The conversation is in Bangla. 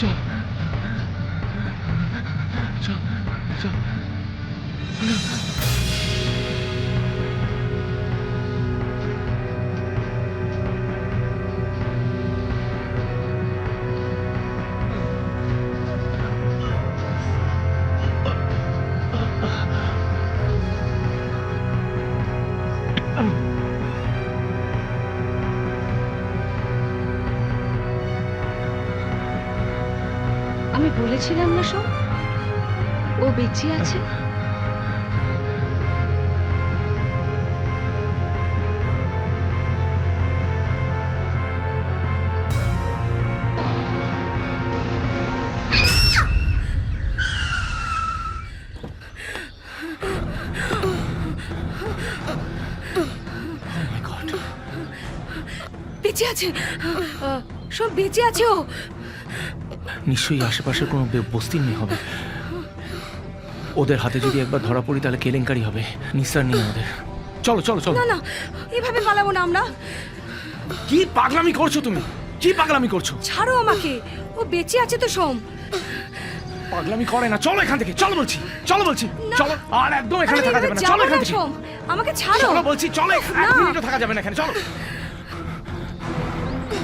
চল চল চল। আমি বলেছিলাম না সব, ও বেঁচে আছে। বেঁচে আছে, সব বেঁচে আছে ও। নিশ্চয়ই আশেপাশে কোনো বস্তির মেয়ে হবে। ওদের হাতে যদি একবার ধরা পড়ি তাহলে কেলেঙ্কারি হবে। নিস্তার নিয়ে ওদের। চলো চলো চলো। না না, এভাবে পালাবো না আমরা। কি পাগলামি করছো তুমি? কি পাগলামি করছো? ছাড়ো আমাকে, ও বেঁচে আছে তো সোম। পাগলামি করে না, চলো এখান থেকে। চলো বলছি, চলো বলছি, চলো। আর একদম এখানে থাকা যাবে না, চলো এখান থেকে। সোম, আমাকে ছাড়ো। চলো বলছি, চলো। না। 1 মিনিটও থাকা যাবে না এখানে, চলো।